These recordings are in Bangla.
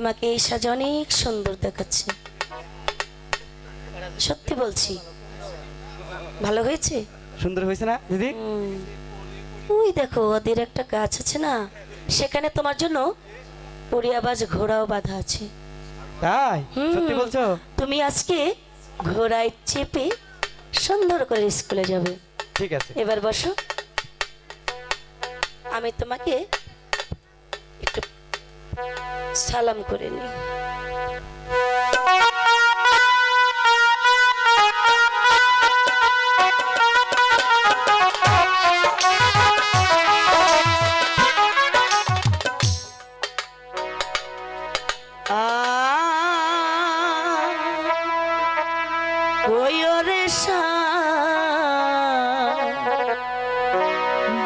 তোমাকে এই সাজে অনেক সুন্দর দেখাচ্ছে, সত্যি বলছি। ভালো হয়েছে? সুন্দর হয়েছে না দিদি? ওই দেখো ওদের একটা গাছ আছে না, সেখানে তোমার জন্য পরিয়াবাজ ঘোড়াও বাঁধা আছে। তাই? সত্যি বলছো? তুমি আজকে ঘোড়ায় চেপে সুন্দর করে স্কুলে যাবে। ঠিক আছে, এবার বসো, আমি তোমাকে একটু সালাম করে নিই।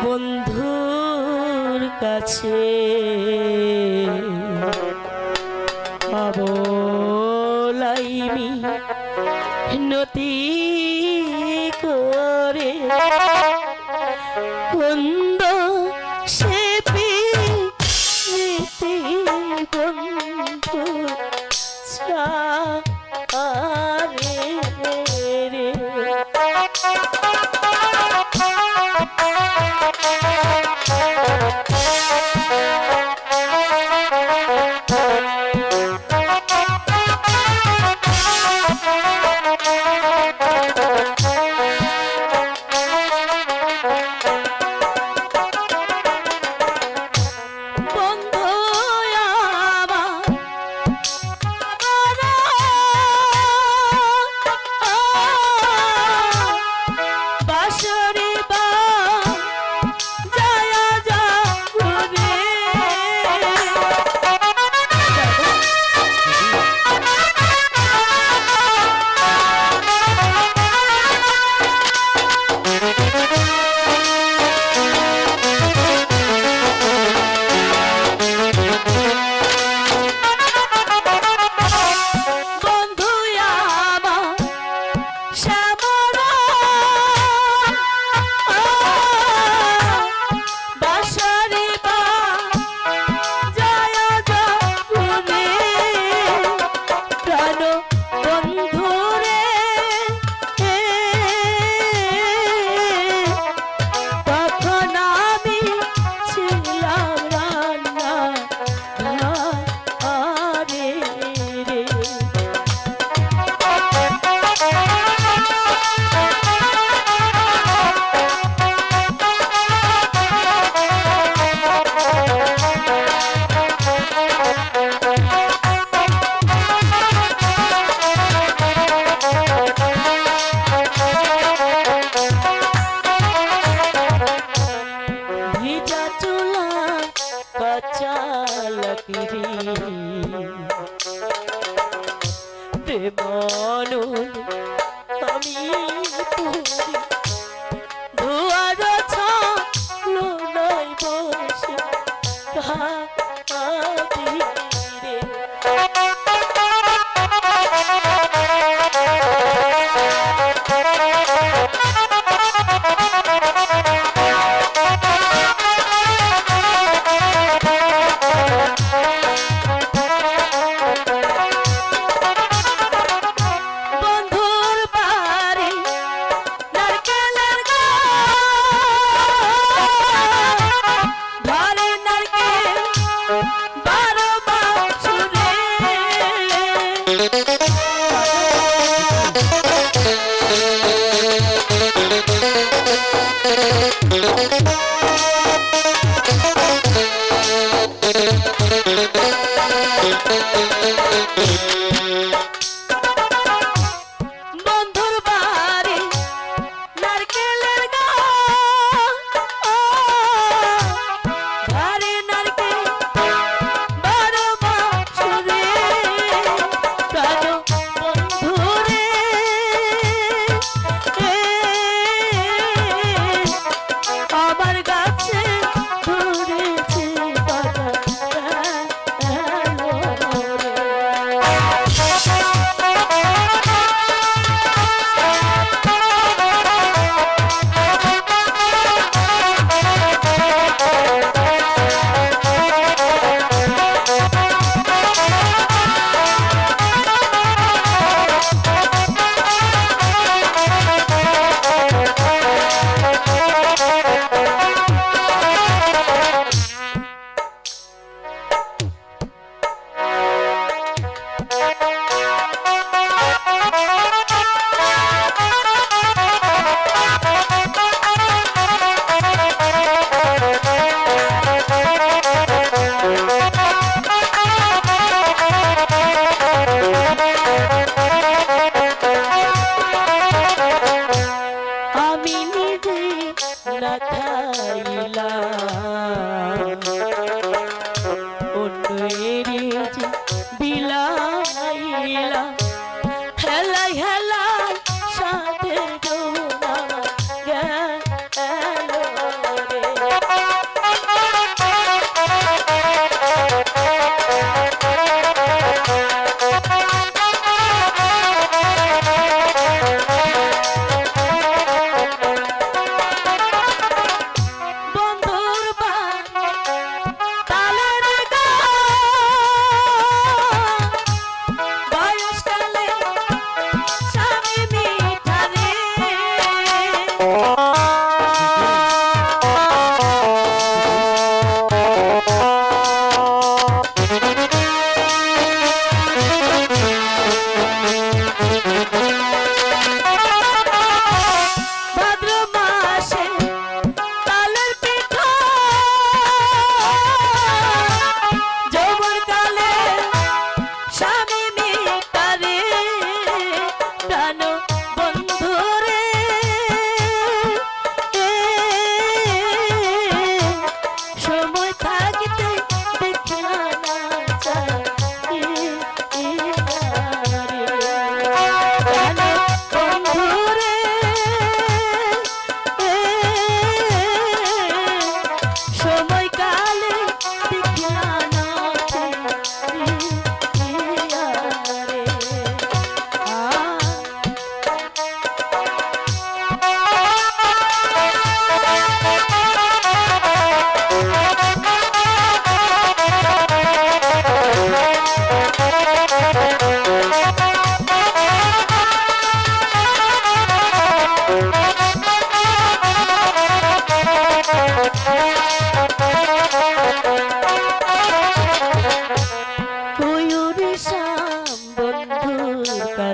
বন্ধুর কাছে অবলাইমি নতি করে বন্ধ সে প্রীতি বন্ধু ছাড়ে রে।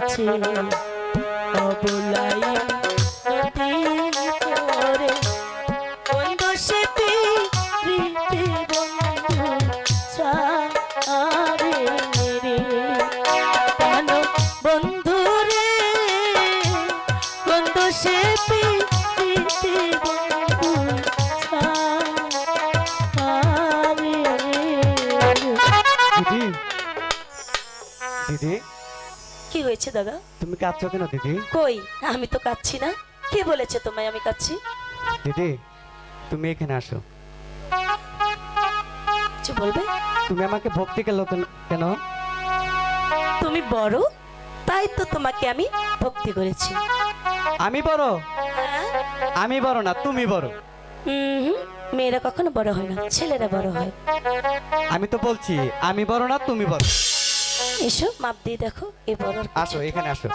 মাঝে অবলাই নদী করে বন্ধু সে প্রীতি বন্ধু ছাড়ে রে কেন বন্ধু রে বন্ধু সে প্রীতি বন্ধু ছাড়ে দিদি দিদি কি হয়েছে দাদা? তুমি কাঁদছো কেন দিদি? কই, আমি তো কাচ্ছি না। কে বলেছে তোমায় আমি কাচ্ছি? দিদি তুমি এখানে আসো। কিছু বলবে? তুমি আমাকে ভক্তি কেন কেন? তুমি বড়, তাই তো তোমাকে আমি ভক্তি করেছি। আমি বড়? আমি বড় না, তুমি বড়। হুম, মেয়েরা কখনো বড় হয় না, ছেলেরা বড় হয়। আমি তো বলছি আমি বড় না, তুমি বড়। এসো মাপ দিয়ে দেখো এ বড় আর আসো এখানে আসো।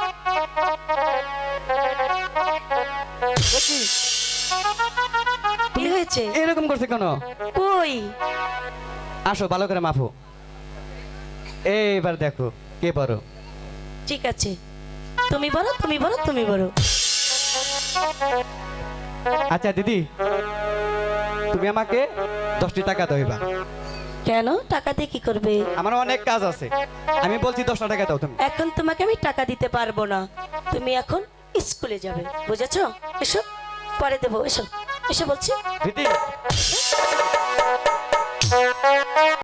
কি হয়েছে? এরকম করছে কেন? কই আসো ভালো করে মাপো। এইবার দেখো কে বড়। ঠিক আছে, তুমি বড়, তুমি বড়, তুমি বড়। আচ্ছা দিদি তুমি আমাকে 10টি টাকা দাও এবার। কেন? টাকা দিয়ে কি করবে? আমার অনেক কাজ আছে, আমি বলছি 10টা টাকা দাও তুমি। এখন তোমাকে আমি টাকা দিতে পারবো না, তুমি এখন স্কুলে যাবে, বুঝেছো? এসো পরে দেবো, এসো এসো বলছি। দিদি